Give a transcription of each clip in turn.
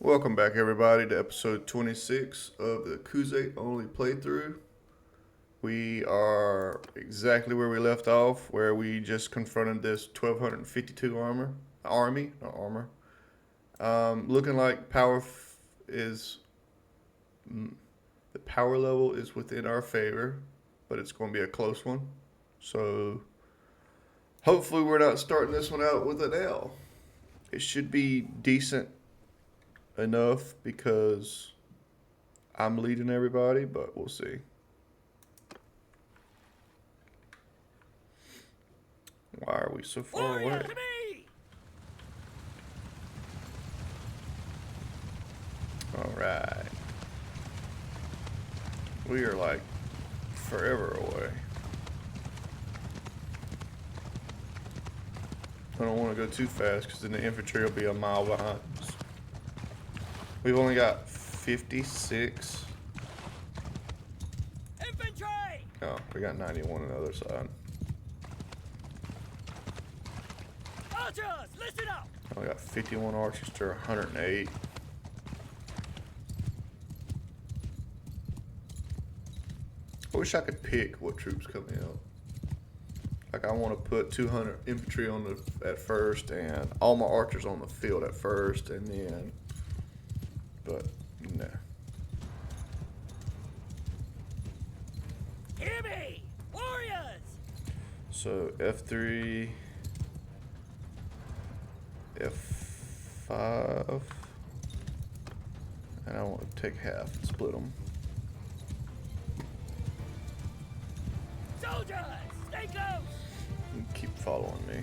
Welcome back, everybody, to episode 26 of the Khuzait only playthrough. We are exactly where we left off, where we just confronted this 1252 army, not armor. Looking like is the power level is within our favor, but it's going to be a close one. So hopefully, we're not starting this one out with an L. It should be decent enough because I'm leading everybody, but we'll see. Why are we so far away? Alright. We are like forever away. I don't want to go too fast because then the infantry will be a mile behind us. We've only got 56. Infantry! Oh, we got 91 on the other side. Archers, listen up! We got 51 archers to 108. I wish I could pick what troops coming out. Like I want to put 200 infantry on at first, and all my archers on the field at first, and then. But no. Hear me! Warriors! So F3, F5, and I want to take half and split them. Soldiers, stay close! And keep following me.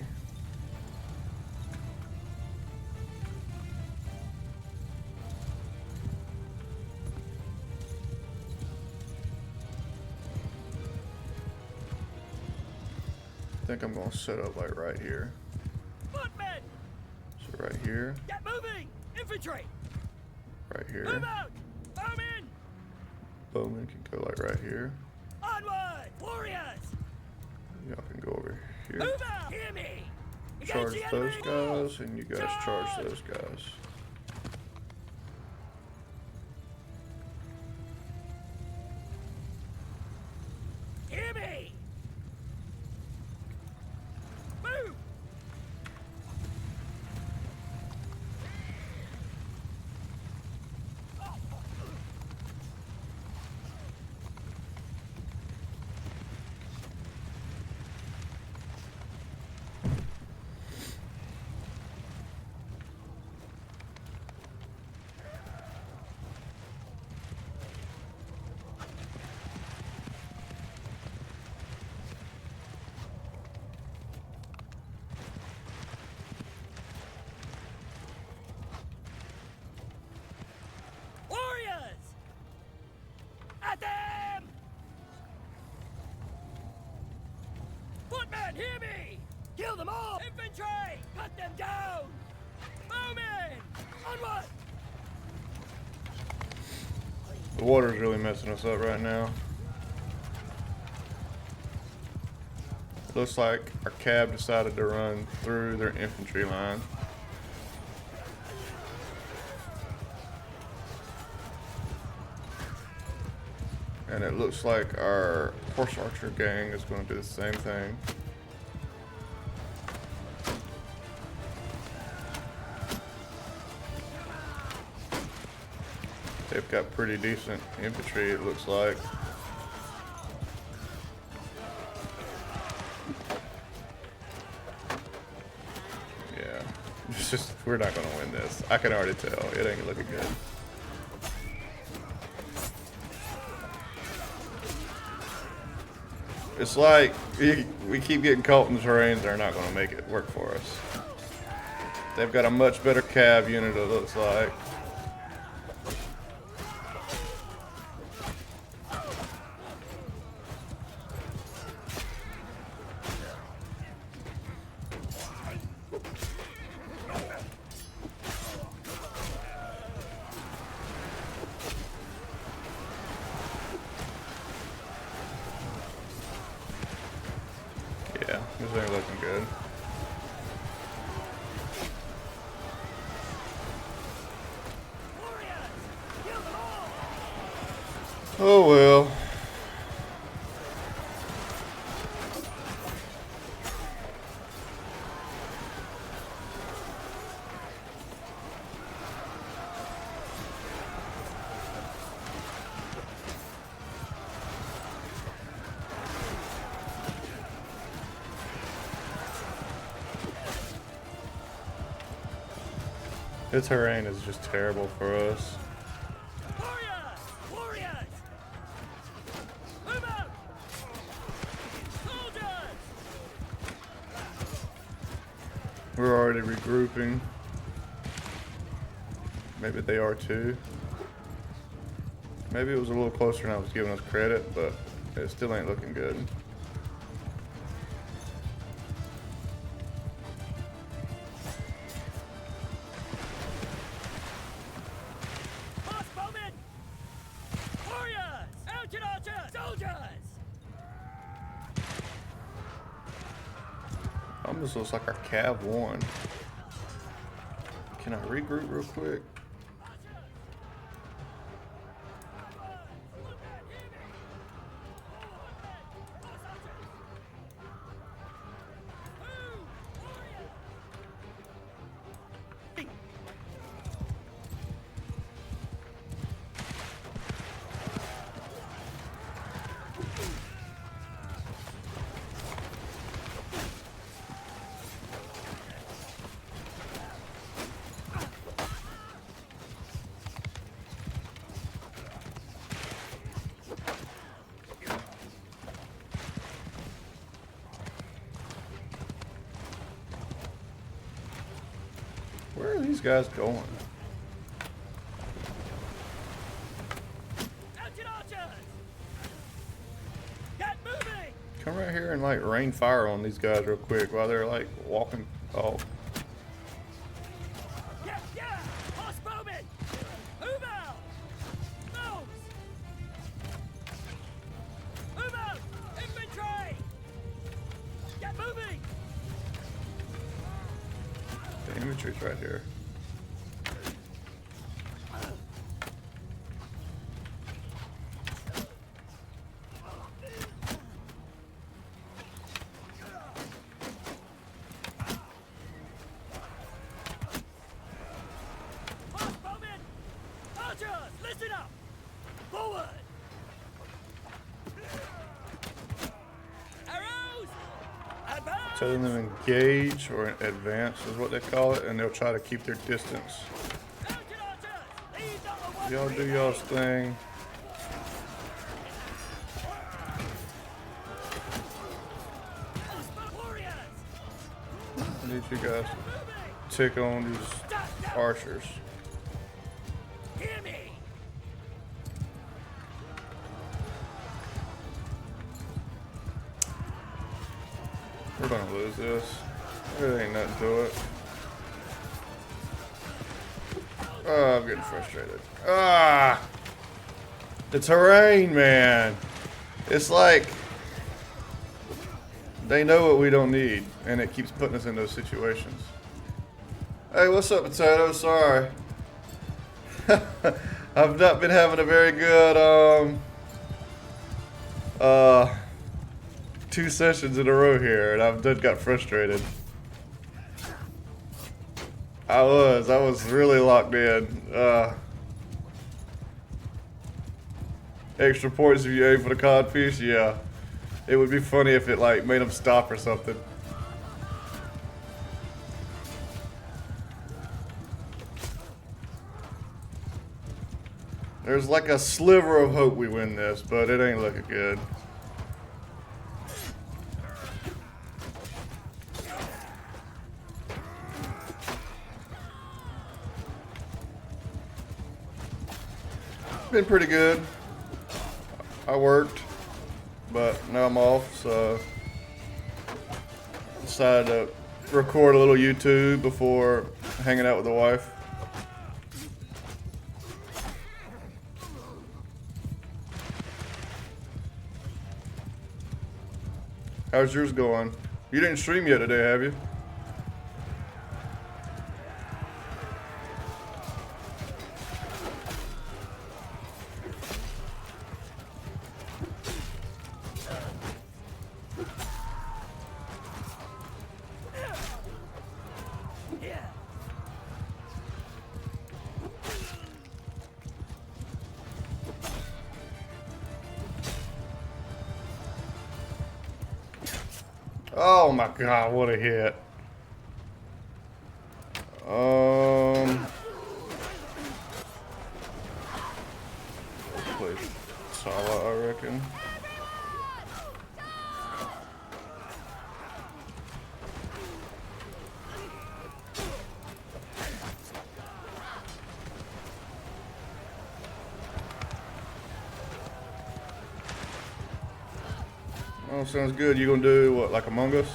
I think I'm gonna set up like right here. Footmen! So right here, Get moving! Infantry! right here. Move out! Bowmen! Bowman can go like right here. Onward! Warriors! Y'all can go over here. Move out! Hear me! Engage Charge the those enemy! guys, and you guys charge those guys. Hear me! Move! Warriors! At them! Footmen, hear me! Kill them all! Infantry! Cut them down! Bowmen! Onward! The water's really messing us up right now. Looks like our cab decided to run through their infantry line. And it looks like our horse archer gang is going to do the same thing. They've got pretty decent infantry, it looks like. Yeah, it's just, we're not going to win this. I can already tell. It ain't looking good. It's like we keep getting caught in the terrains. They're not going to make it work for us. They've got a much better cav unit, it looks like. Yeah, this ain't looking good. Oh well. The terrain is just terrible for us. Warriors! Warriors! Move out! Soldiers! We're already regrouping. Maybe they are too. Maybe it was a little closer than I was giving us credit, but it still ain't looking good. Crossbowmen! Warriors! Mounted archers! Soldiers! Almost looks like our Cav won. Can I regroup real quick? Where are these guys going? Mounted archers! Get moving! Come right here and like rain fire on these guys real quick while they're like walking off. Yeah, yeah! Crossbowmen! Move out! Those! Move out! Infantry! Get moving! The infantry's right here. Crossbowmen! Archers, listen up! Forward! Arrows! Advance! Telling them engage or advance is what they call it, and they'll try to keep their distance. Mounted archers! Lead on the one Y'all do y'all's thing. Crossbow warriors! I need you guys Moving! to tick on these archers. Hear me! We're gonna lose this. There ain't nothing to it. Oh, I'm getting frustrated. Ah! The terrain, man. It's like they know what we don't need, and it keeps putting us in those situations. Hey, what's up, Potato? Sorry. I've not been having a very good, 2 sessions in a row here, and I've just got frustrated. I was really locked in. Extra points if you aim for the codfish, yeah. It would be funny if it like made them stop or something. There's like a sliver of hope we win this, but it ain't looking good. Been pretty good. I worked, but now I'm off, so decided to record a little YouTube before hanging out with the wife. How's yours going? You didn't stream yet today, have you? Oh my god, what a hit. Play Sala, I reckon. Oh, sounds good. You gonna do what, like Among Us?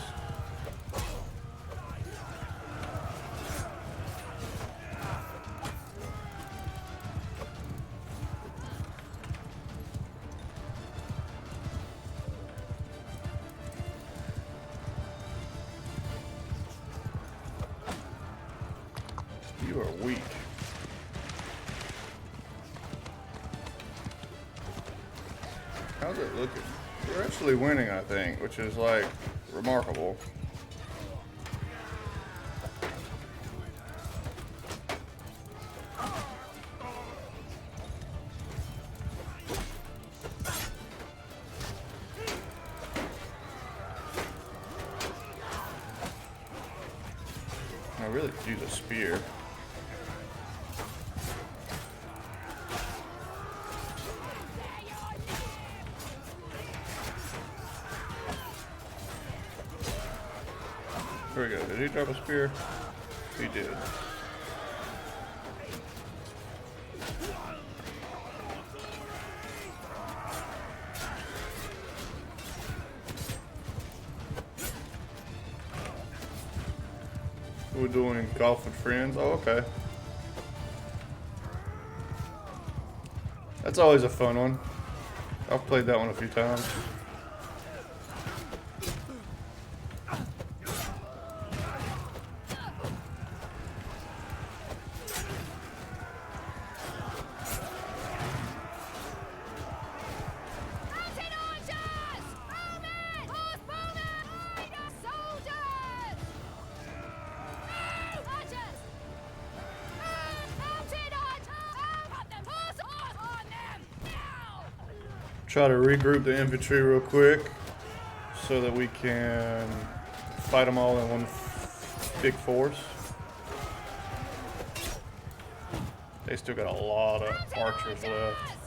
You are weak. How's it looking? We're actually winning, I think, which is like remarkable. I really could use a spear. There we go. Did he drop a spear? He did. We're doing golf with friends. Oh, okay. That's always a fun one. I've played that one a few times. Try to regroup the infantry real quick so that we can fight them all in one big force. They still got a lot of archers left.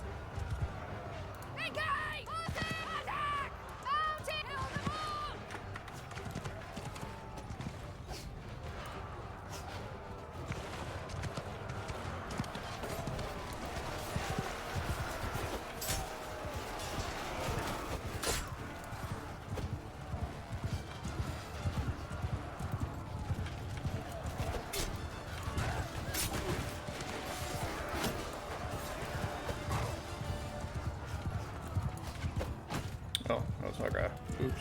Oh, that was our guy. Oops.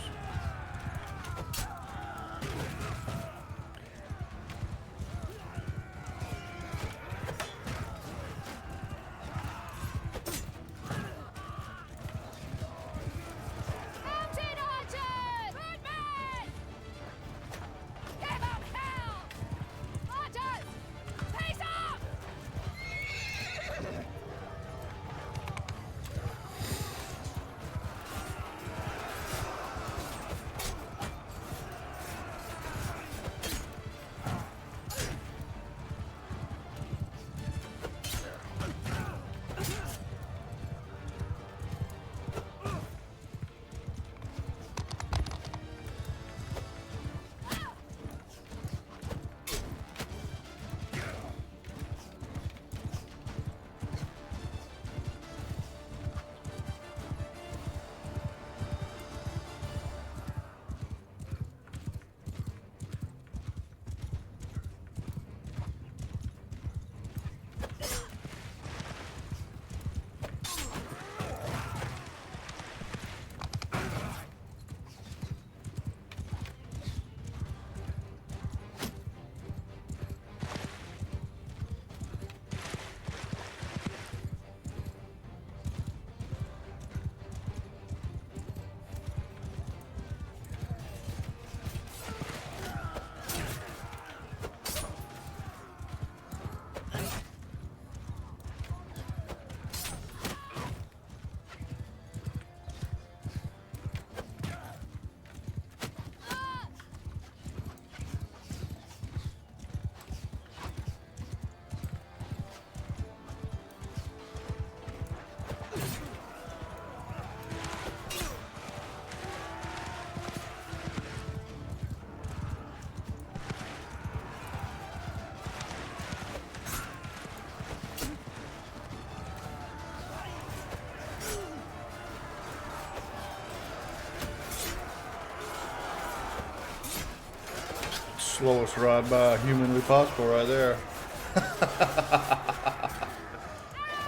slowest ride by humanly possible right there.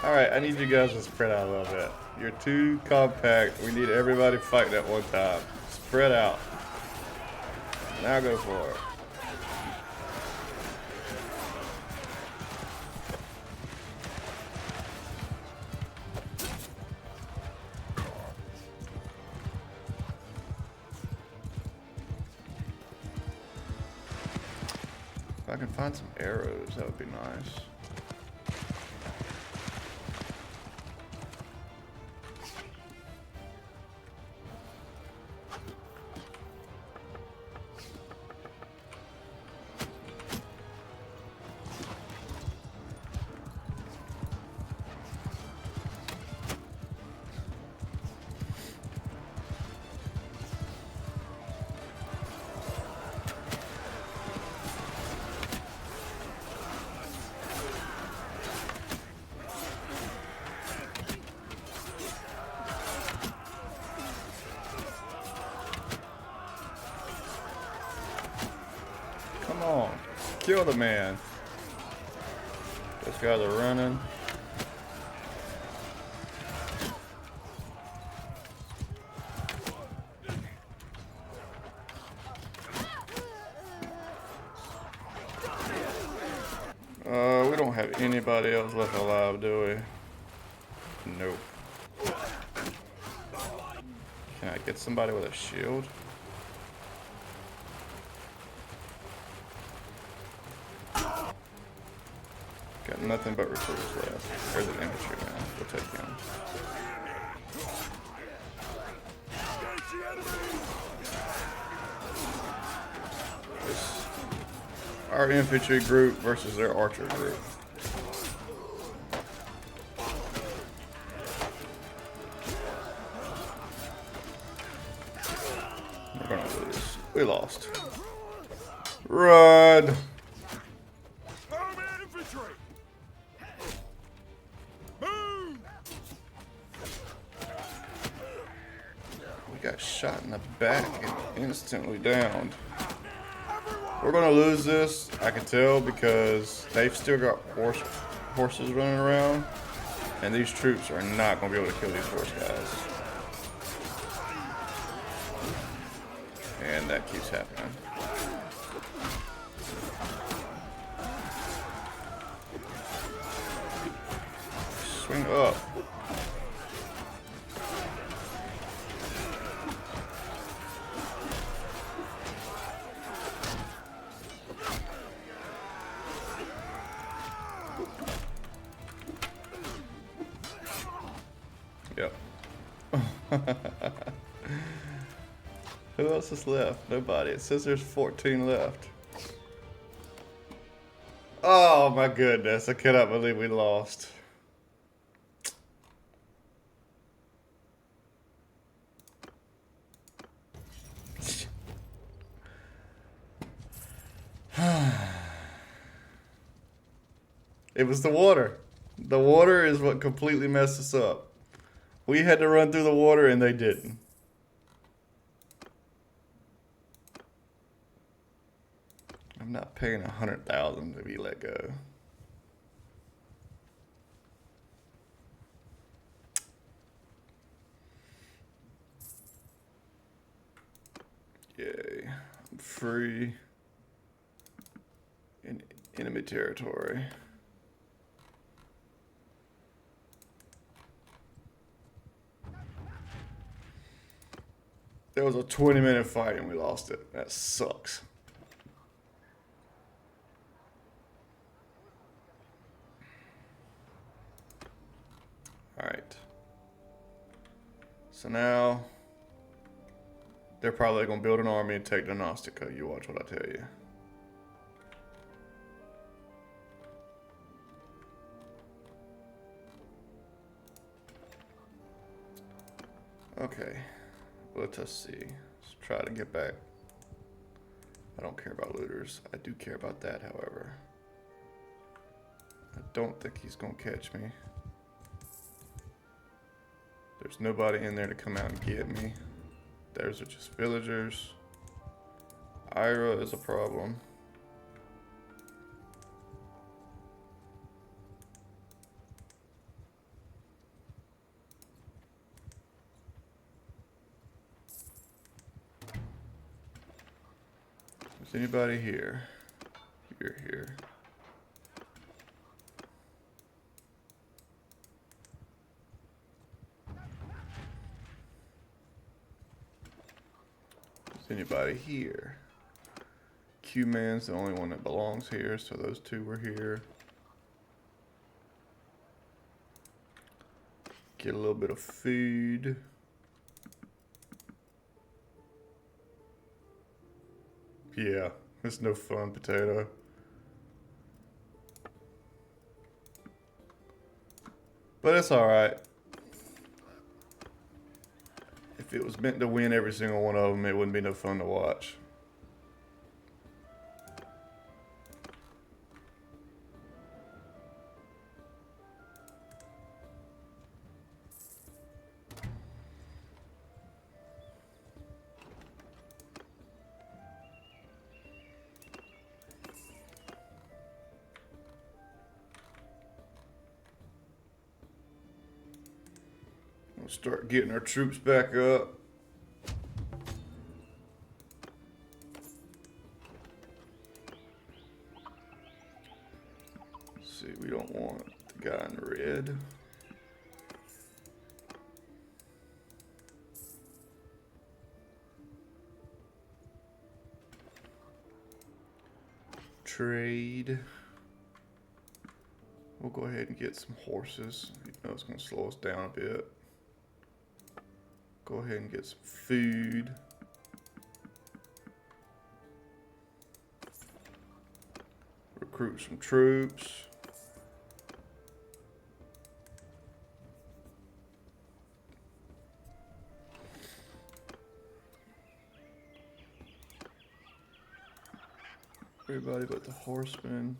Alright, I need you guys to spread out a little bit. You're too compact. We need everybody fighting at one time. Spread out. Now go for it. If I can find some arrows, that would be nice. Come on, kill the man. Those guys are running. We don't have anybody else left alive, do we? Nope. Can I get somebody with a shield? Got nothing but recruits left. There's an infantry man. We'll take him. Our infantry group versus their archer group. We're gonna lose. We lost. Run! We got shot in the back and instantly downed. We're gonna lose this, I can tell, because they've still got horses running around, and these troops are not gonna be able to kill these horse guys. And that keeps happening. Swing up. Yep. Who else is left? Nobody. It says there's 14 left. Oh my goodness. I cannot believe we lost. It was the water. The water is what completely messed us up. We had to run through the water and they didn't. I'm not paying 100,000 to be let go. Yay. I'm free in enemy territory. There was a 20-minute fight and we lost it. That sucks. Alright. So now they're probably going to build an army and take Donostica. You watch what I tell you. Okay. Let us see. Let's try to get back. I don't care about looters. I do care about that, however. I don't think he's going to catch me. There's nobody in there to come out and get me. Those are just villagers. Ira is a problem. anybody here? You're here. Is anybody here? Q-Man's the only one that belongs here, so those two were here. Get a little bit of food. Yeah, it's no fun, potato. But it's alright. If it was meant to win every single one of them, it wouldn't be no fun to watch. We'll start getting our troops back up. Let's see, we don't want the guy in red. Trade. We'll go ahead and get some horses. You know it's going to slow us down a bit. Go ahead and get some food. Recruit some troops. Everybody but the horsemen.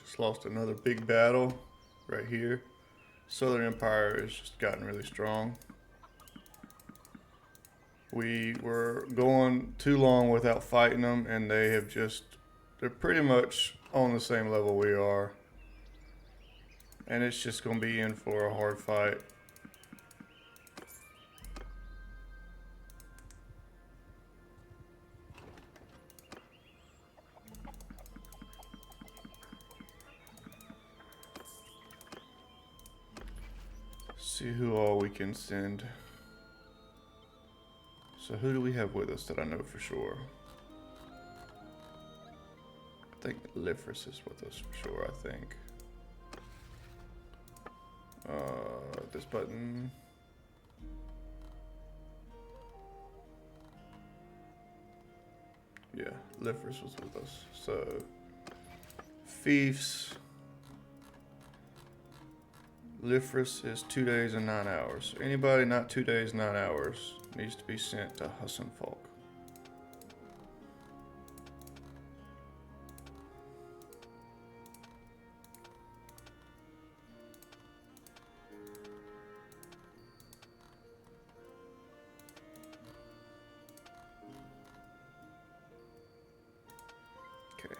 Just lost another big battle right here. Southern Empire has just gotten really strong. We were going too long without fighting them, and they have just, they're pretty much on the same level we are. And it's just going to be in for a hard fight. See who all we can send. So who do we have with us that I know for sure? I think Lifris is with us for sure, I think. This button. Yeah, Lifris was with us. So, Fiefs. Lifris is 2 days and 9 hours. Anybody not 2 days, 9 hours needs to be sent to Hassenfolk. Okay.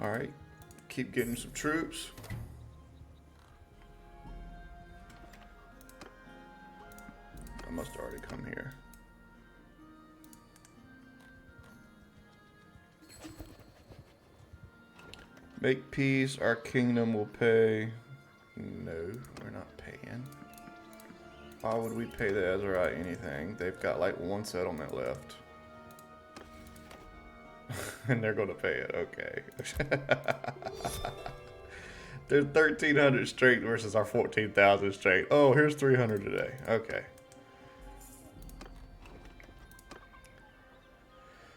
All right. Keep getting some troops. Must already come here. Make peace, our kingdom will pay. No, we're not paying. Why would we pay the Ezraite anything? They've got like one settlement left. And they're gonna pay it, okay. They're 1,300 straight versus our 14,000 straight. Oh, here's 300 today, okay.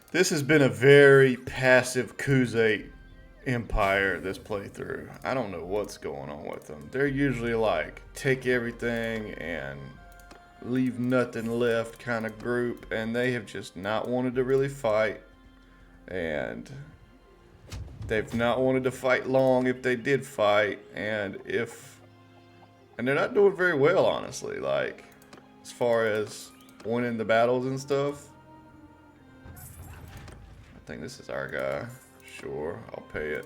This has been a very passive Khuzait Empire this playthrough. I don't know what's going on with them. They're usually like take everything and leave nothing left kind of group, and they have just not wanted to really fight, and they've not wanted to fight long if they did fight, and they're not doing very well, honestly, like as far as winning the battles and stuff. I think this is our guy. Sure, I'll pay it.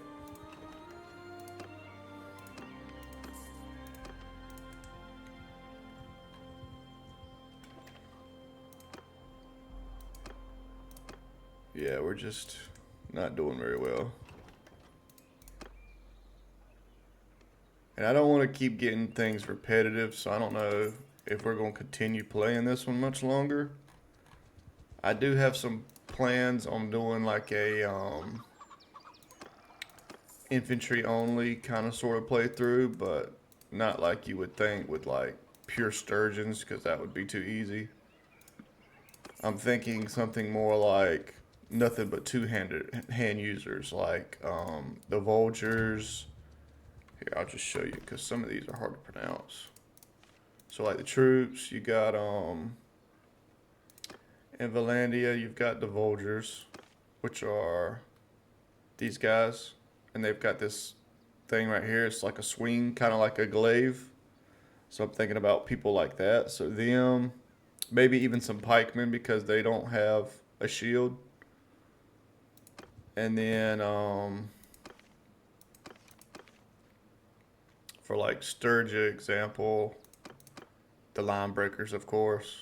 Yeah, we're just not doing very well. And I don't want to keep getting things repetitive, so I don't know if we're going to continue playing this one much longer. I do have some plans on doing like a infantry only kind of sort of playthrough, but not like you would think with like pure sturgeons, because that would be too easy. I'm thinking something more like nothing but two-handed hand users, like the vultures. Here, I'll just show you because some of these are hard to pronounce. So like the troops, you got in Valandia, you've got the vultures, which are these guys, and they've got this thing right here. It's like a swing, kind of like a glaive. So I'm thinking about people like that. So them, maybe even some pikemen because they don't have a shield. And then for like Sturgia example, the line breakers, of course.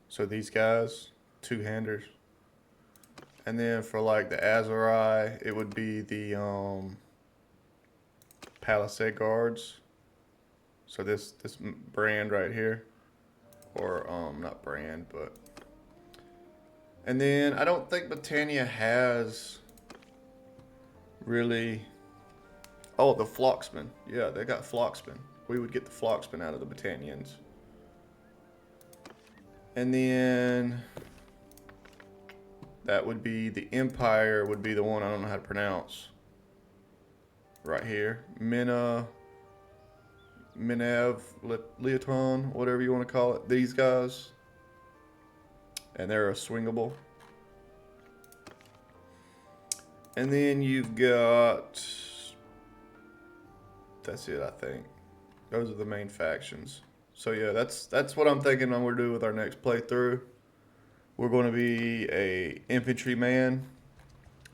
So these guys, two-handers. And then for like the Azurai, it would be the Palisade Guards. So this brand right here, or not brand, but. And then I don't think Britannia has really. Oh, the Flocksmen. Yeah, they got Flocksmen. We would get the Flocksmen out of the Britannians. And then that would be the Empire, would be the one I don't know how to pronounce. Right here. Menev, Leoton, whatever you want to call it. These guys. And they're a swingable. And then you've got. That's it, I think. Those are the main factions. So yeah, that's what I'm thinking I'm gonna do with our next playthrough. We're going to be a infantryman,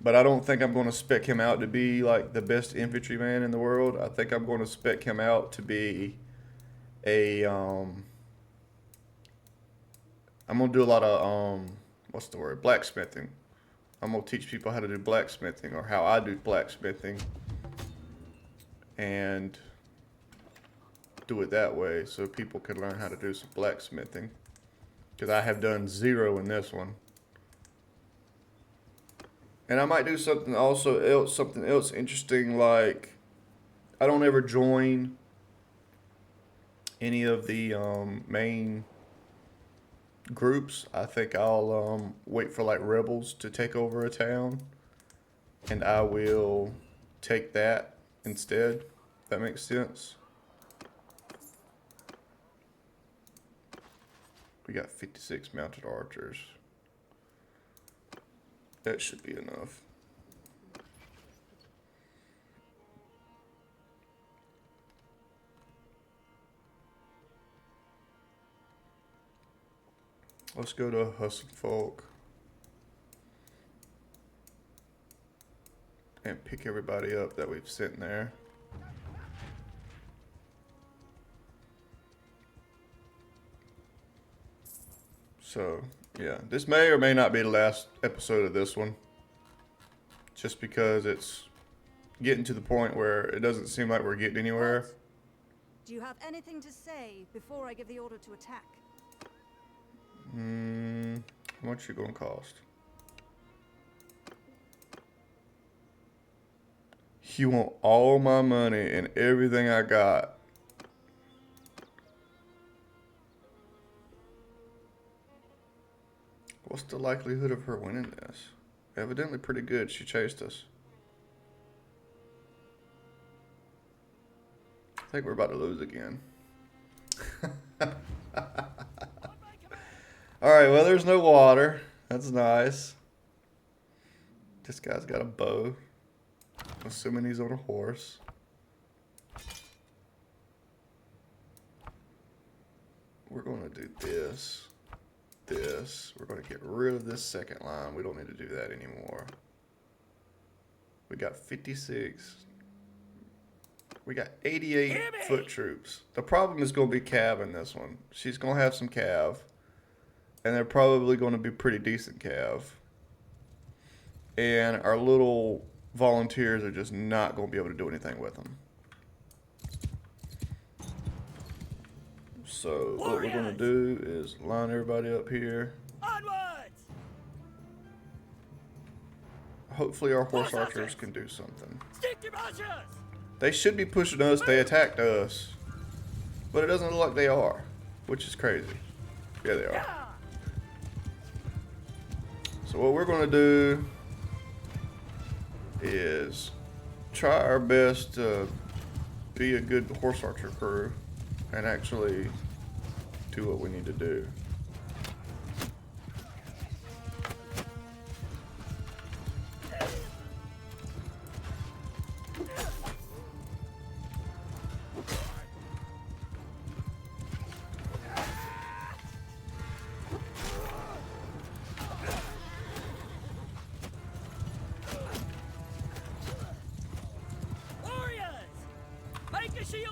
but I don't think I'm going to spec him out to be like the best infantryman in the world. I think I'm going to spec him out to be a I'm going to do a lot of what's the word? Blacksmithing. I'm going to teach people how to do blacksmithing, or how I do blacksmithing, and do it that way so people can learn how to do some blacksmithing. Because I have done 0 in this one. And I might do something else interesting, like I don't ever join any of the main groups. I think I'll wait for like rebels to take over a town, and I will take that instead. If that makes sense. We got 56 mounted archers. That should be enough. Let's go to Hustle Folk and pick everybody up that we've sent there. So, yeah, this may or may not be the last episode of this one. Just because it's getting to the point where it doesn't seem like we're getting anywhere. Do you have anything to say before I give the order to attack? How much you gonna cost? You want all my money and everything I got. What's the likelihood of her winning this? Evidently pretty good. She chased us. think we're about to lose again. Alright, well, there's no water. That's nice. This guy's got a bow. Assuming he's on a horse. We're going to do this. This. We're going to get rid of this second line. We don't need to do that anymore. We got 56. We got 88 foot troops. The problem is going to be Cav in this one. She's going to have some Cav. And they're probably going to be pretty decent Cav. And our little volunteers are just not going to be able to do anything with them. So what we're going to do is line everybody up here. Onwards! Hopefully our horse archers can do something. Stick to marchers! They should be pushing us. They attacked us. But it doesn't look like they are, which is crazy. Yeah, they are. So what we're going to do is try our best to be a good horse archer crew and actually do what we need to do.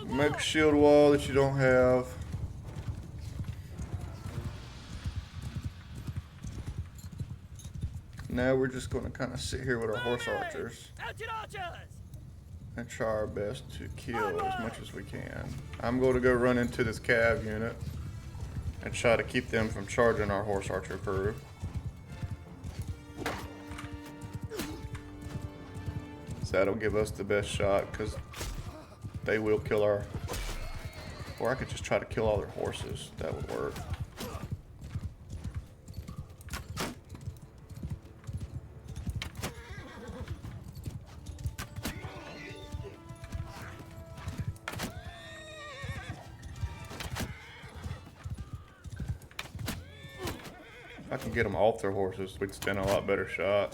Make a shield wall that you don't have. Now we're just going to kind of sit here with our horse archers and try our best to kill as much as we can. I'm going to go run into this cav unit and try to keep them from charging our horse archer crew. So that'll give us the best shot because they will kill our... Or I could just try to kill all their horses. That would work. If I can get them off their horses, we'd stand a lot better shot.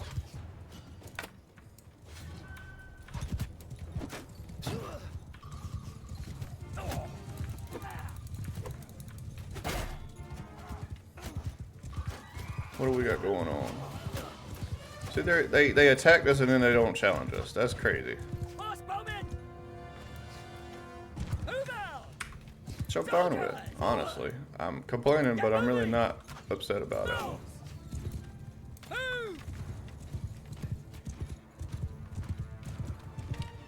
What do we got going on? See, they attack us and then they don't challenge us. That's crazy. Which I'm fine with, honestly. I'm complaining, but I'm really not upset about it.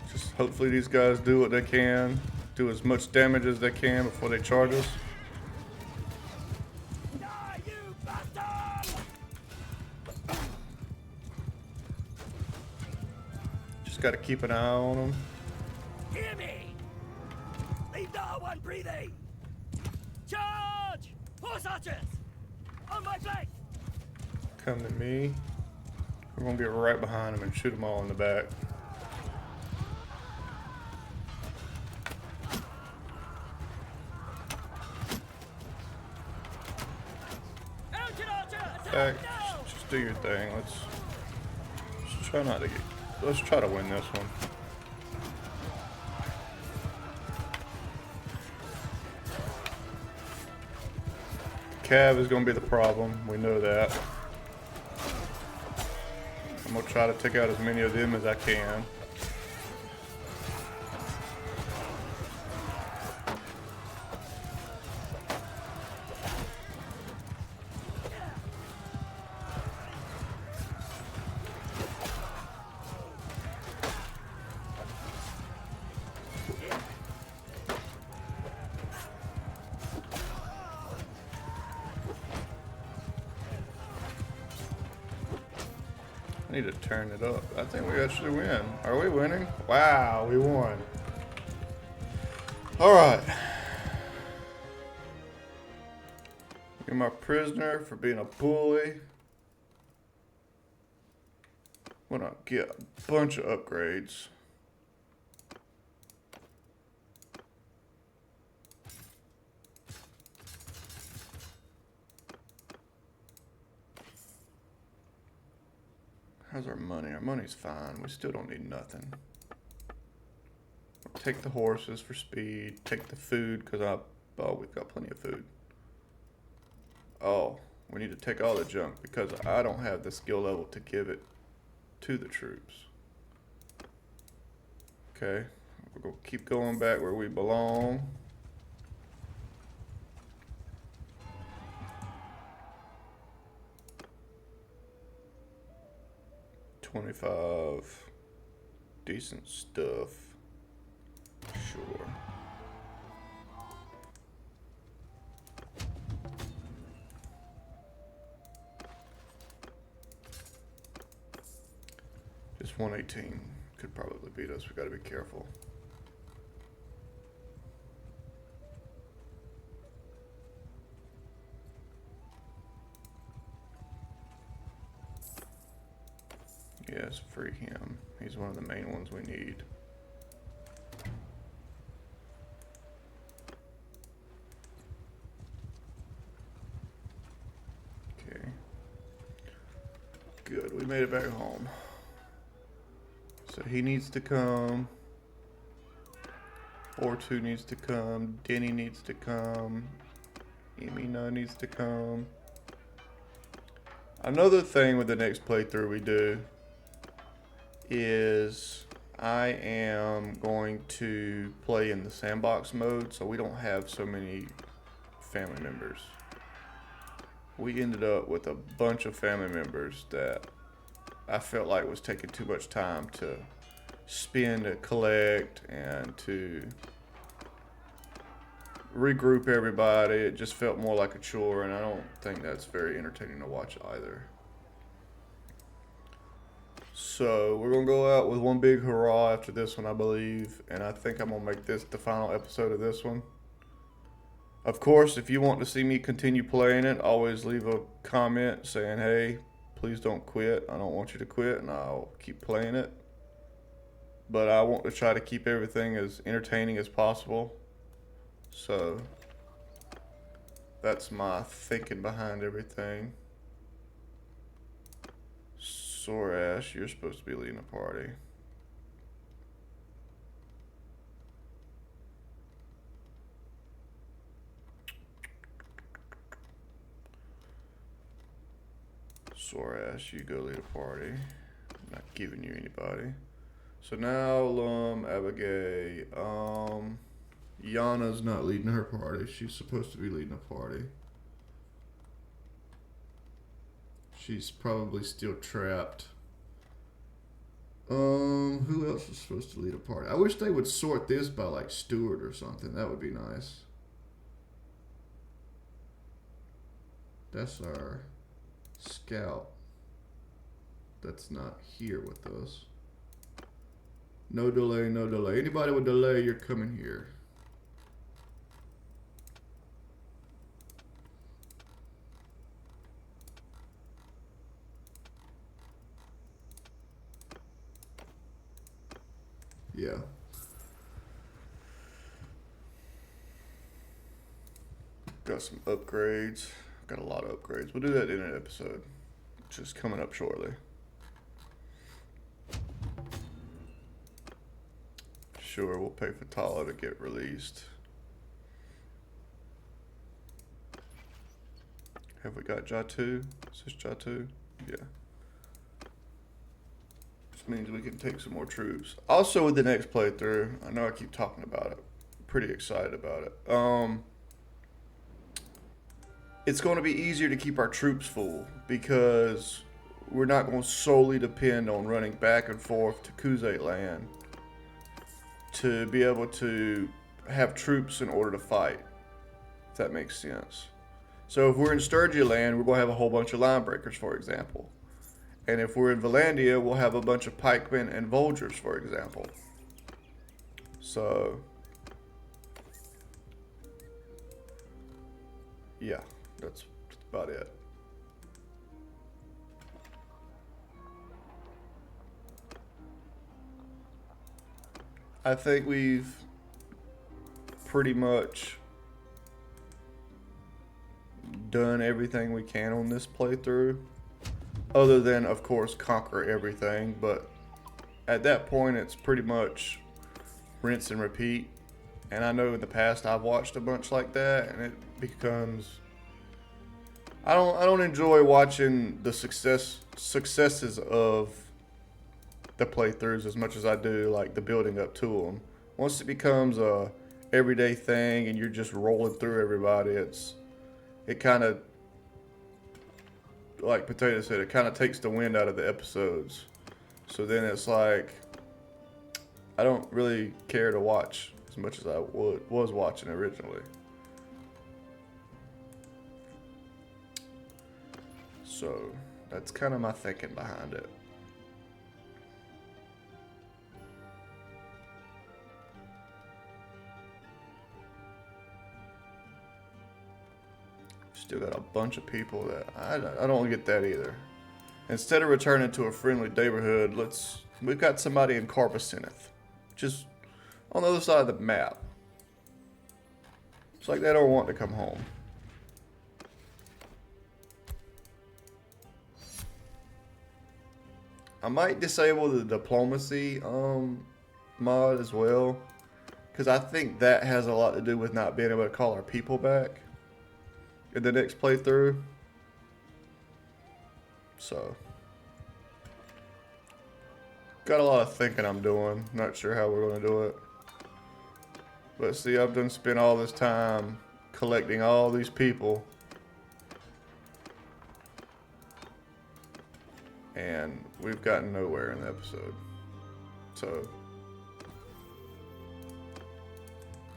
Just hopefully these guys do what they can, do as much damage as they can before they charge us. Got to keep an eye on them. Hear me! Leave no one breathing! Charge! Horse archers! On my flank! Come to me. We're going to get right behind them and shoot them all in the back. Attack. Just do your thing. Let's try not to get... Let's try to win this one. Cav is going to be the problem. We know that. I'm going to try to take out as many of them as I can. I need to turn it up. I think we actually win. Are we winning? Wow, we won. Alright. You're my prisoner for being a bully. I'm gonna get a bunch of upgrades. How's our money? Our money's fine. We still don't need nothing. Take the horses for speed. Take the food because we've got plenty of food. Oh, we need to take all the junk because I don't have the skill level to give it to the troops. Okay, we're gonna keep going back where we belong. $25. Decent stuff. Sure. Just 118 could probably beat us. We gotta be careful. Yes, free him. He's one of the main ones we need. Okay. Good, we made it back home. So he needs to come. Ortu needs to come. Denny needs to come. Emina needs to come. Another thing with the next playthrough we do is I am going to play in the sandbox mode so we don't have so many family members. We ended up with a bunch of family members that I felt like was taking too much time to spend to collect and to regroup everybody. It just felt more like a chore, and I don't think that's very entertaining to watch either. So we're gonna go out with one big hurrah after this one, I believe, and I think I'm gonna make this the final episode of this one. Of course, if you want to see me continue playing it, always leave a comment saying, hey, please don't quit. I don't want you to quit, and I'll keep playing it. But I want to try to keep everything as entertaining as possible. So that's my thinking behind everything. Sorash, you're supposed to be leading a party. Sorash, you go lead a party. I'm not giving you anybody. So now Abigail, Yana's not leading her party. She's supposed to be leading a party. She's probably still trapped. Who else is supposed to lead a party? I wish they would sort this by like Stewart or something. That would be nice. That's our scout. That's not here with us. No delay, no delay. Anybody with delay, you're coming here. Yeah. Got some upgrades. Got a lot of upgrades. We'll do that in an episode, which is coming up shortly. Sure, we'll pay for Tala to get released. Have we got Jatu? Is this Jatu? Yeah. Which means we can take some more troops. Also with the next playthrough, I know I keep talking about it. I'm pretty excited about it. It's going to be easier to keep our troops full because we're not going to solely depend on running back and forth to Khuzait land to be able to have troops in order to fight, if that makes sense. So if we're in Sturgia land, we're going to have a whole bunch of line breakers, for example. And if we're in Valandia, we'll have a bunch of pikemen and vultures, for example. So, yeah, that's about it. I think we've pretty much done everything we can on this playthrough. other than, of course, conquer everything. But at that point, it's pretty much rinse and repeat. And I know in the past I've watched a bunch like that, and it becomes. I don't enjoy watching the successes of the playthroughs as much as I do like the building up to them. Once it becomes a everyday thing and you're just rolling through everybody, it kind of, like Potato said, it kind of takes the wind out of the episodes. So then it's like I don't really care to watch as much as I was watching originally. So that's kind of my thinking behind it. Still got a bunch of people that I don't get that either. Instead of returning to a friendly neighborhood, we've got somebody in Carbosineth, just on the other side of the map. It's like they don't want to come home. I might disable the diplomacy mod as well, because I think that has a lot to do with not being able to call our people back in the next playthrough. So, got a lot of thinking I'm doing. Not sure how we're going to do it. But see, I've done spent all this time collecting all these people. And we've gotten nowhere in the episode. So,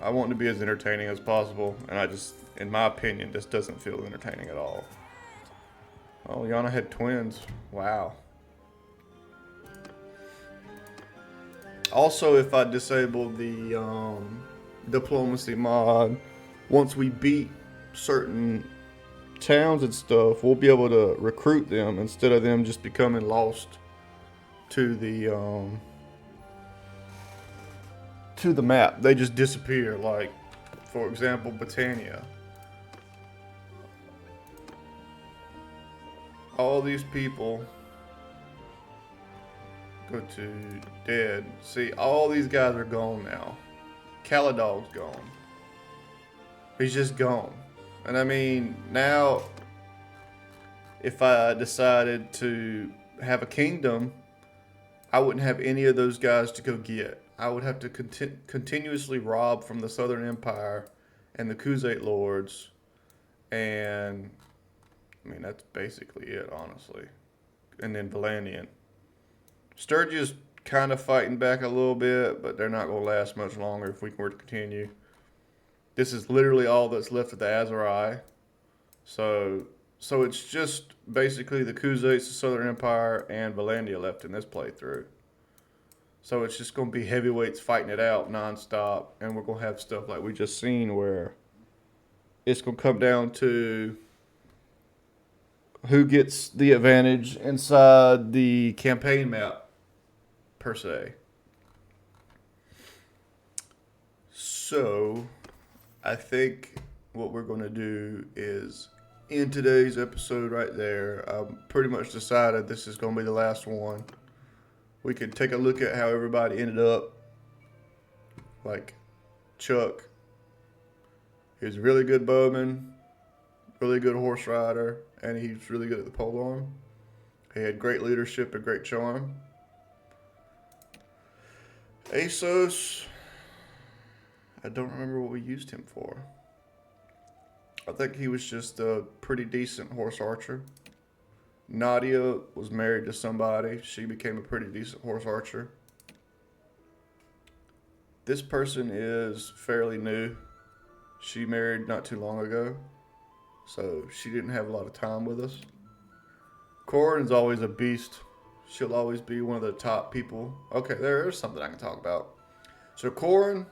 I want to be as entertaining as possible. And I just, in my opinion, this doesn't feel entertaining at all. Oh, Yana had twins. Wow. Also, if I disable the diplomacy mod, once we beat certain towns and stuff, we'll be able to recruit them instead of them just becoming lost to the map. They just disappear. Like, for example, Britannia. All these people go to dead. See, all these guys are gone now. Caladog's gone. He's just gone. And I mean, now, if I decided to have a kingdom, I wouldn't have any of those guys to go get. I would have to continuously rob from the Southern Empire and the Khuzait lords. And, I mean, that's basically it, honestly. And then Valandian. Sturgis kind of fighting back a little bit, but they're not going to last much longer if we were to continue. This is literally all that's left of the Azerai. So it's just basically the Khuzaits, the Southern Empire, and Valandia left in this playthrough. So it's just going to be heavyweights fighting it out nonstop, and we're going to have stuff like we just seen where it's going to come down to who gets the advantage inside the campaign map, per se. So, I think what we're going to do is end today's episode right there. I'm pretty much decided this is going to be the last one. We could take a look at how everybody ended up. Like Chuck. He was a really good bowman, really good horse rider, and he's really good at the polearm. He had great leadership and great charm. Asos, I don't remember what we used him for. I think he was just a pretty decent horse archer. Nadia was married to somebody. She became a pretty decent horse archer. This person is fairly new. She married not too long ago, so she didn't have a lot of time with us. Corin's always a beast. She'll always be one of the top people. Okay, there's something I can talk about. So Corin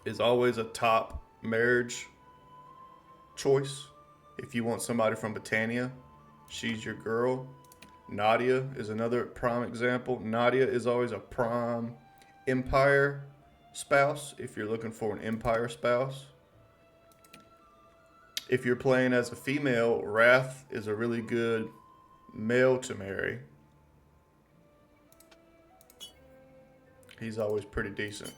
is always a top marriage choice. If you want somebody from Britannia, she's your girl. Nadia is another prime example. Nadia is always a prime Empire spouse if you're looking for an Empire spouse. If you're playing as a female, Wrath is a really good male to marry. He's always pretty decent.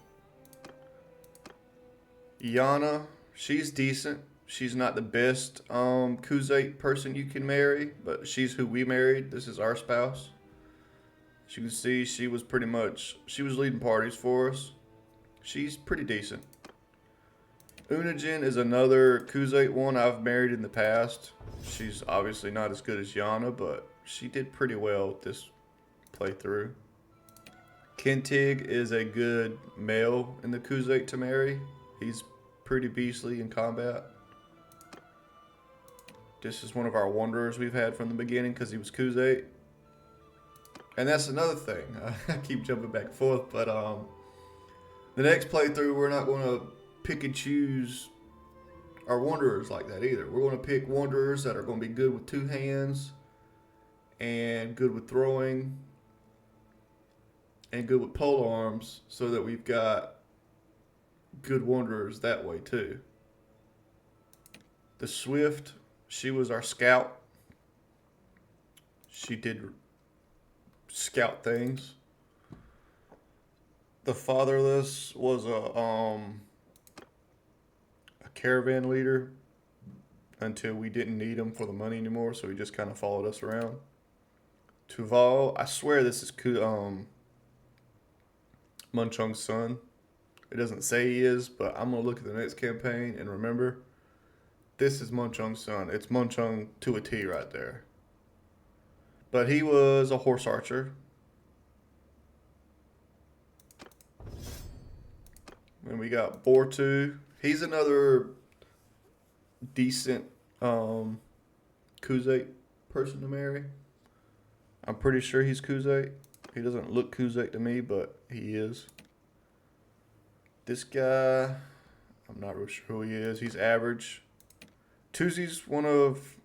Yana, she's decent. She's not the best Khuzait person you can marry, but she's who we married. This is our spouse. As you can see, she was leading parties for us. She's pretty decent. Unajin is another Khuzait one I've married in the past. She's obviously not as good as Yana, but she did pretty well this playthrough. Kentig is a good male in the Khuzait to marry. He's pretty beastly in combat. This is one of our wanderers we've had from the beginning because he was Khuzait. And that's another thing. I keep jumping back and forth, but the next playthrough we're not going to pick and choose our wanderers like that either. We're going to pick wanderers that are going to be good with two hands and good with throwing and good with pole arms, so that we've got good wanderers that way too. The Swift, she was our scout. She did scout things. The Fatherless was a caravan leader until we didn't need him for the money anymore, so he just kind of followed us around. Tuval, I swear this is Munchung's son. It doesn't say he is, but I'm going to look at the next campaign and remember, this is Munchung's son. It's Munchung to a T right there. But he was a horse archer. And we got Bortu. He's another decent Khuzait person to marry. I'm pretty sure he's Khuzait. He doesn't look Khuzait to me, but he is. This guy, I'm not real sure who he is. He's average. Tuzi's one of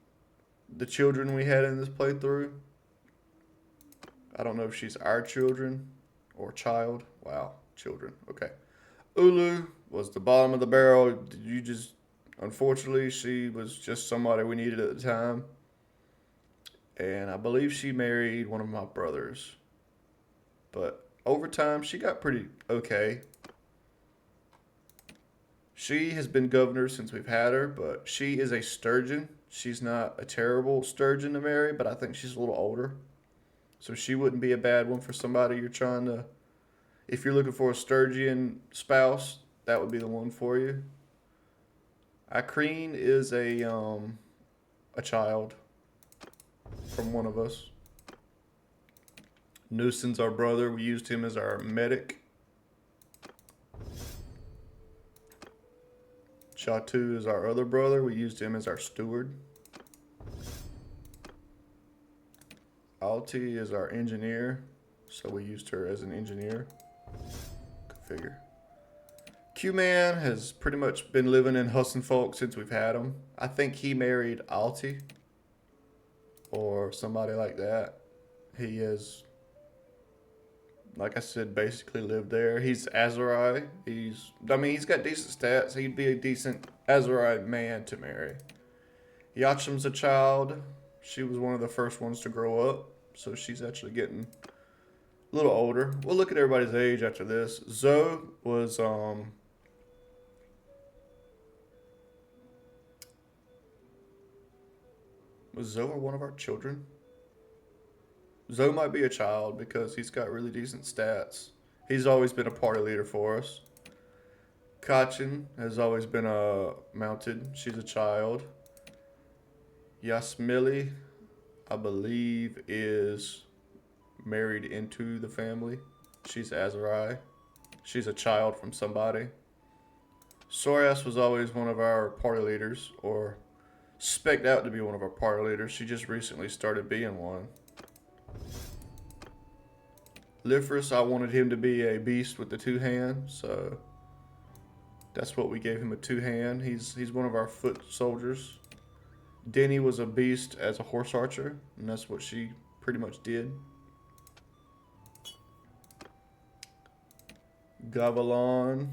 the children we had in this playthrough. I don't know if she's our children or child. Wow, children. Okay. Ulu was the bottom of the barrel. Unfortunately, she was just somebody we needed at the time. And I believe she married one of my brothers. But over time, she got pretty okay. She has been governor since we've had her, but she is a sturgeon. She's not a terrible sturgeon to marry, but I think she's a little older. So she wouldn't be a bad one for somebody you're trying to... If you're looking for a sturgeon spouse, that would be the one for you. Akreen is a child from one of us. Newson's our brother. We used him as our medic. Chatu is our other brother. We used him as our steward. Alti is our engineer, so we used her as an engineer. Good figure. Q-Man has pretty much been living in Hussenfolk since we've had him. I think he married Alti or somebody like that. He is, like I said, basically lived there. He's Azurai. He's got decent stats. He'd be a decent Azurai man to marry. Yachim's a child. She was one of the first ones to grow up, so she's actually getting a little older. We'll look at everybody's age after this. Zoe was Zoe one of our children? Zoe might be a child because he's got really decent stats. He's always been a party leader for us. Kachin has always been a mounted. She's a child. Yasmili, I believe, is married into the family. She's Azurai. She's a child from somebody. Sorias was always one of our party leaders, or spec'd out to be one of our party leaders. She just recently started being one. Lifris, I wanted him to be a beast with the two hands, so that's what we gave him, a two hand. He's one of our foot soldiers. Denny was a beast as a horse archer, and that's what she pretty much did. Gavilan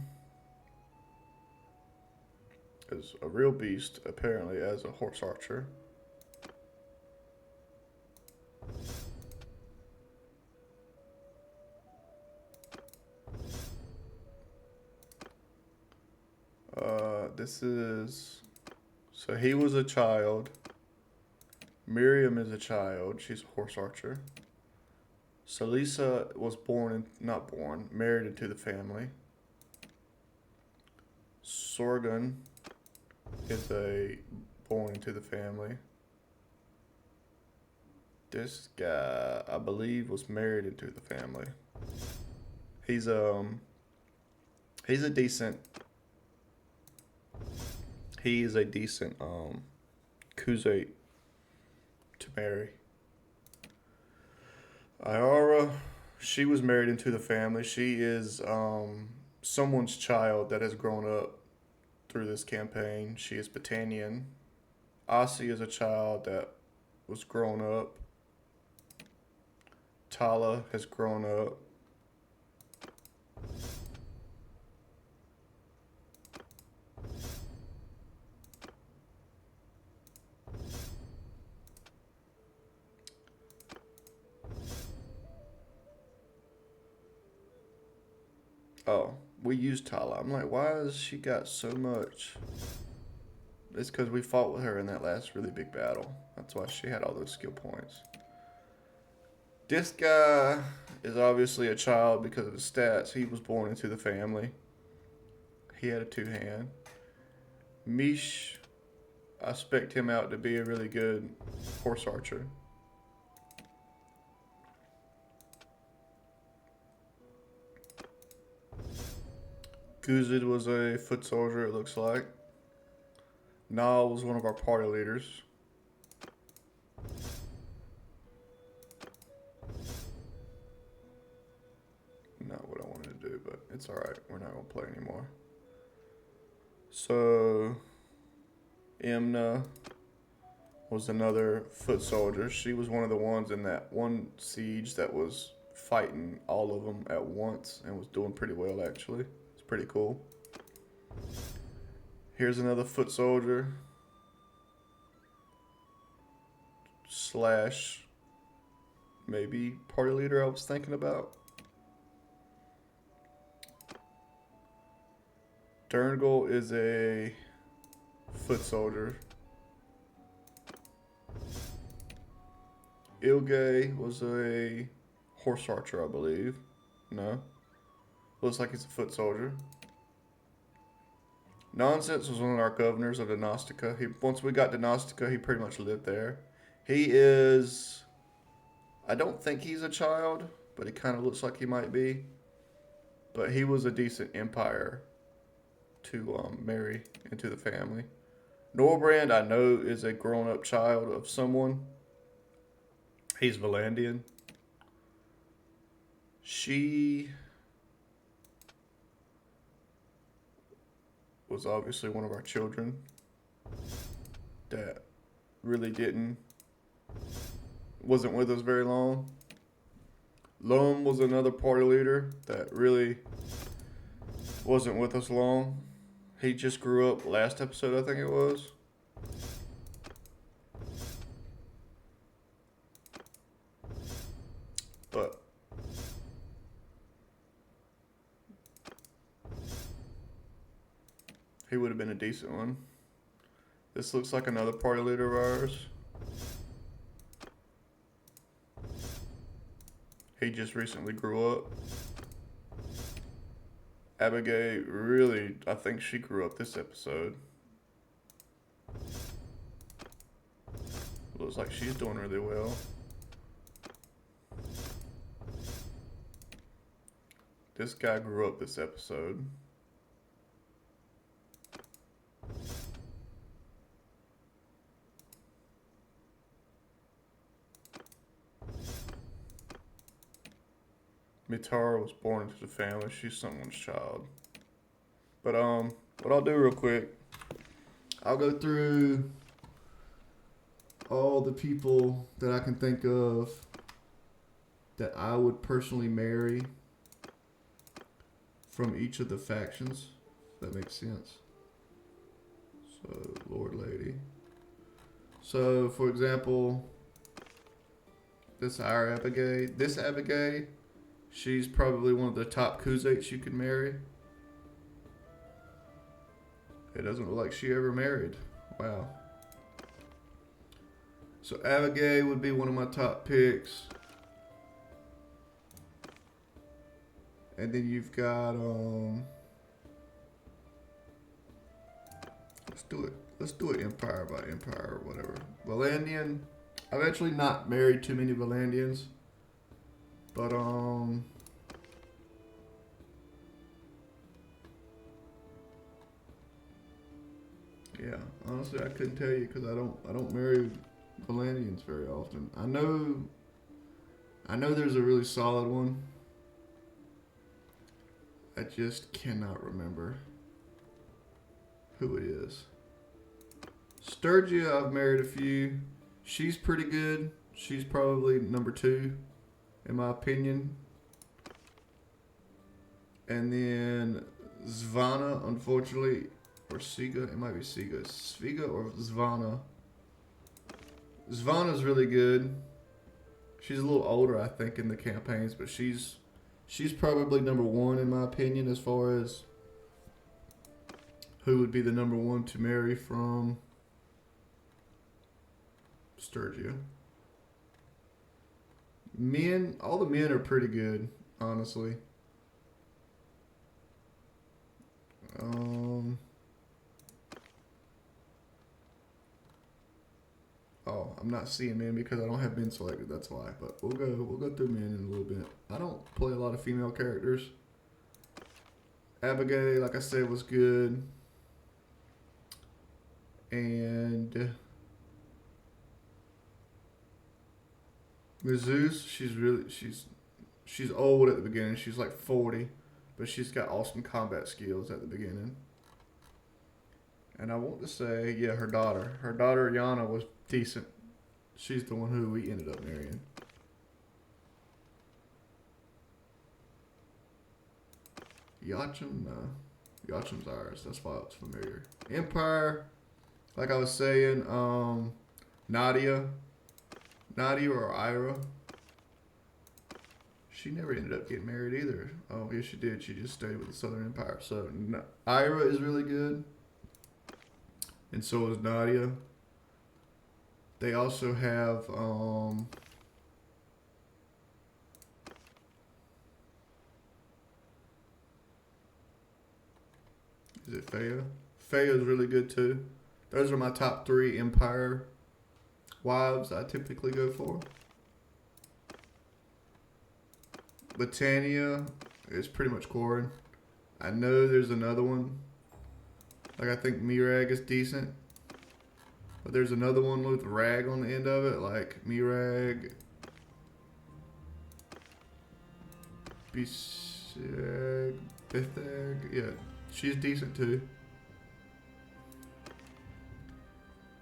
is a real beast, apparently, as a horse archer. This is... So he was a child. Miriam is a child. She's a horse archer. Salisa was married into the family. Sorgan is born into the family. This guy, I believe, was married into the family. He's a decent Khuzait to marry. Iara, she was married into the family. She is someone's child that has grown up through this campaign. She is Battanian. Asi is a child that was grown up. Tala has grown up. Oh, we used Tala. I'm like, why has she got so much? It's because we fought with her in that last really big battle. That's why she had all those skill points. This guy is obviously a child because of his stats. He was born into the family. He had a 2-hand. Mish, I spec'd him out to be a really good horse archer. Khuzait was a foot soldier, it looks like. Nal was one of our party leaders. Not what I wanted to do, but it's alright. We're not going to play anymore. So, Imna was another foot soldier. She was one of the ones in that one siege that was fighting all of them at once and was doing pretty well, actually. It's pretty cool. Here's another foot soldier. Slash maybe party leader I was thinking about. Derngal is a foot soldier. Ilgay was a horse archer, I believe. No. Looks like he's a foot soldier. Nonsense was one of our governors of Dinostica. Once we got Dinostica, he pretty much lived there. He is... I don't think he's a child, but he kind of looks like he might be. But he was a decent empire to marry into the family. Norbrand, I know, is a grown-up child of someone. He's Valandian. She was obviously one of our children that really wasn't with us very long. Lum was another party leader that really wasn't with us long. He just grew up last episode, I think it was. But he would have been a decent one. This looks like another party leader of ours. He just recently grew up. Abigail, really, I think she grew up this episode. Looks like she's doing really well. This guy grew up this episode. Mitara was born into the family. She's someone's child. But what I'll do real quick, I'll go through all the people that I can think of that I would personally marry from each of the factions. If that makes sense. So, Lord Lady. So, for example, this Abigail, she's probably one of the top Khuzaits you could marry. It doesn't look like she ever married. Wow. So Abigail would be one of my top picks. And then you've got let's do it empire by empire or whatever. Valandian. I've actually not married too many Valandians. But yeah, honestly I couldn't tell you because I don't marry Valandians very often. I know there's a really solid one. I just cannot remember who it is. Sturgia, I've married a few. She's pretty good. She's probably number 2, in my opinion. And then Zvana, unfortunately, or Siga. It might be Siga. Sviga or Zvana. Zvana's really good. She's a little older, I think, in the campaigns, but she's probably number 1 in my opinion as far as who would be the number 1 to marry from Sturgia. Men, all the men are pretty good, honestly. Oh, I'm not seeing men because I don't have men selected. That's why. But we'll go through men in a little bit. I don't play a lot of female characters. Abigail, like I said, was good. And Mizus, she's old at the beginning. She's like 40, but she's got awesome combat skills at the beginning. And I want to say, yeah, her daughter Yana was decent. She's the one who we ended up marrying. Yachim, no. Yachim's ours. That's why it's familiar. Empire, like I was saying, Nadia or Ira. She never ended up getting married either. Oh, yes, she did. She just stayed with the Southern Empire. So Ira is really good. And so is Nadia. They also have is it Faya? Faya is really good too. Those are my top 3 Empire wives I typically go for. Latania is pretty much Corin. I know there's another one. Like I think Mirag is decent. But there's another one with Rag on the end of it, like Mirag, Bithag, yeah, she's decent too.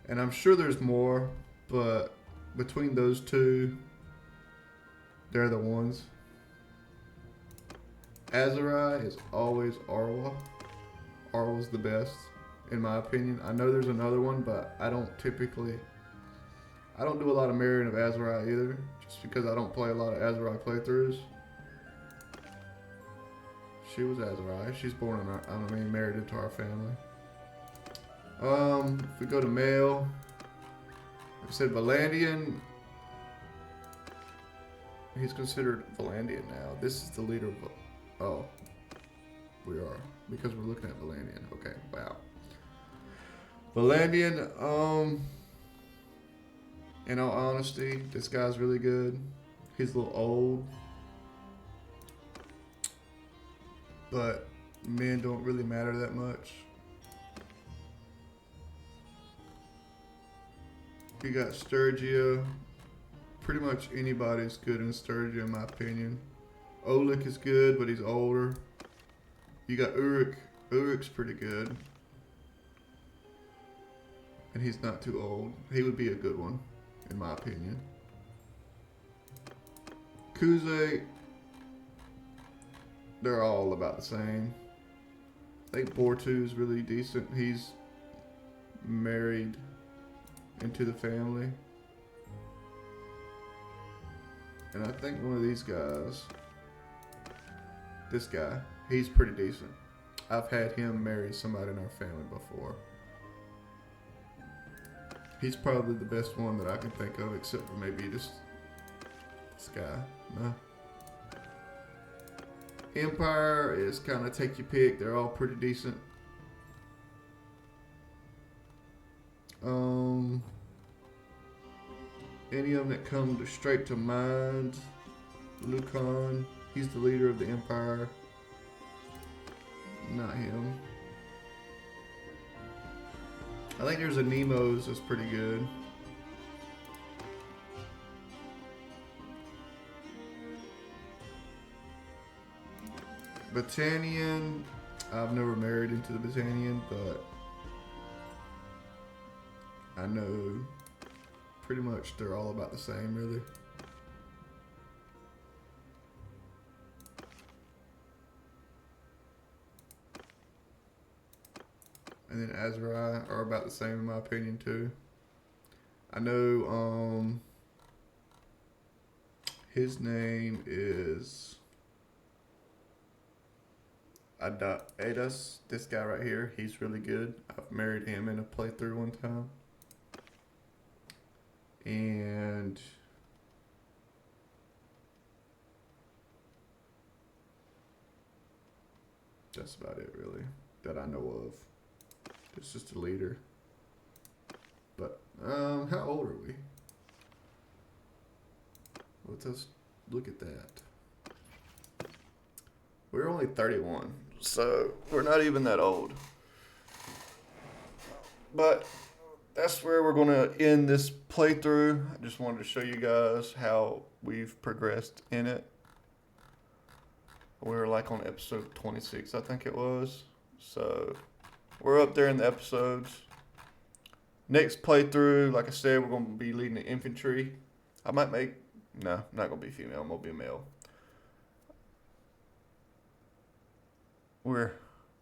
And I'm sure there's more, but between those 2, they're the ones. Azurai is always Arwa. Arwa's the best, in my opinion. I know there's another one, but I don't do a lot of marrying of Azurai either, just because I don't play a lot of Azurai playthroughs. She was Azurai. She's born in married into our family. If we go to male, like I said, Valandian. He's considered Valandian now. This is the leader of. Oh, we are because we're looking at Valandian. Okay, wow. Valandian, in all honesty, this guy's really good. He's a little old, but men don't really matter that much. You got Sturgia. Pretty much anybody's good in Sturgia, in my opinion. Oleg is good, but he's older. You got Uruk. Uruk's pretty good. And he's not too old. He would be a good one, in my opinion. Khuzait. They're all about the same. I think Bortu's really decent. He's married into the family. And I think one of these guys, this guy, he's pretty decent. I've had him marry somebody in our family before. He's probably the best one that I can think of, except for maybe this guy. No. Empire is kind of take your pick. They're all pretty decent. Any of them that come straight to mind. Lucan, he's the leader of the Empire. Not him. I think there's a Nemo's that's pretty good. Battanian, I've never married into the Battanian, but I know pretty much they're all about the same, really. And then Azrai are about the same in my opinion too. I know his name is Adas, this guy right here. He's really good. I've married him in a playthrough one time. And that's about it really that I know of. It's just a leader. But how old are we? Let's look at that. We're only 31, so we're not even that old. But that's where we're gonna end this playthrough. I just wanted to show you guys how we've progressed in it. We're like on episode 26, I think it was. So we're up there in the episodes. Next playthrough, like I said, we're going to be leading the infantry. I might make... No, I'm not going to be female. I'm going to be a male. We're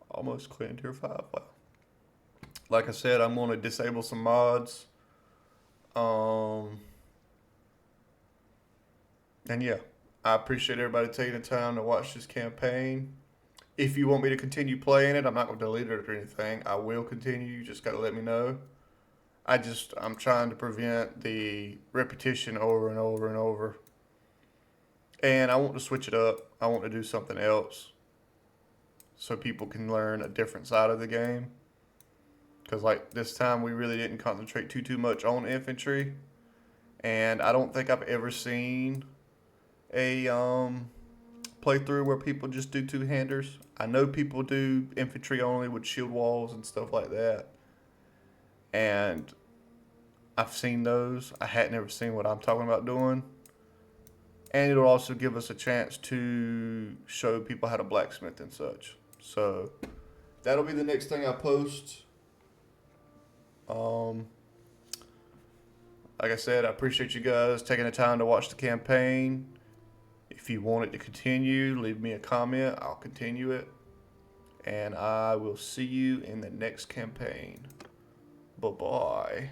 almost clearing tier 5. Wow. Like I said, I'm going to disable some mods. And yeah, I appreciate everybody taking the time to watch this campaign. If you want me to continue playing it, I'm not going to delete it or anything. I will continue. You just got to let me know. I'm trying to prevent the repetition over and over and over. And I want to switch it up. I want to do something else so people can learn a different side of the game. Because like this time we really didn't concentrate too much on infantry. And I don't think I've ever seen a playthrough where people just do two-handers. I know people do infantry only with shield walls and stuff like that. And I've seen those. I hadn't ever seen what I'm talking about doing. And it'll also give us a chance to show people how to blacksmith and such. So that'll be the next thing I post. Like I said, I appreciate you guys taking the time to watch the campaign. If you want it to continue, leave me a comment. I'll continue it. And I will see you in the next campaign. Bye-bye.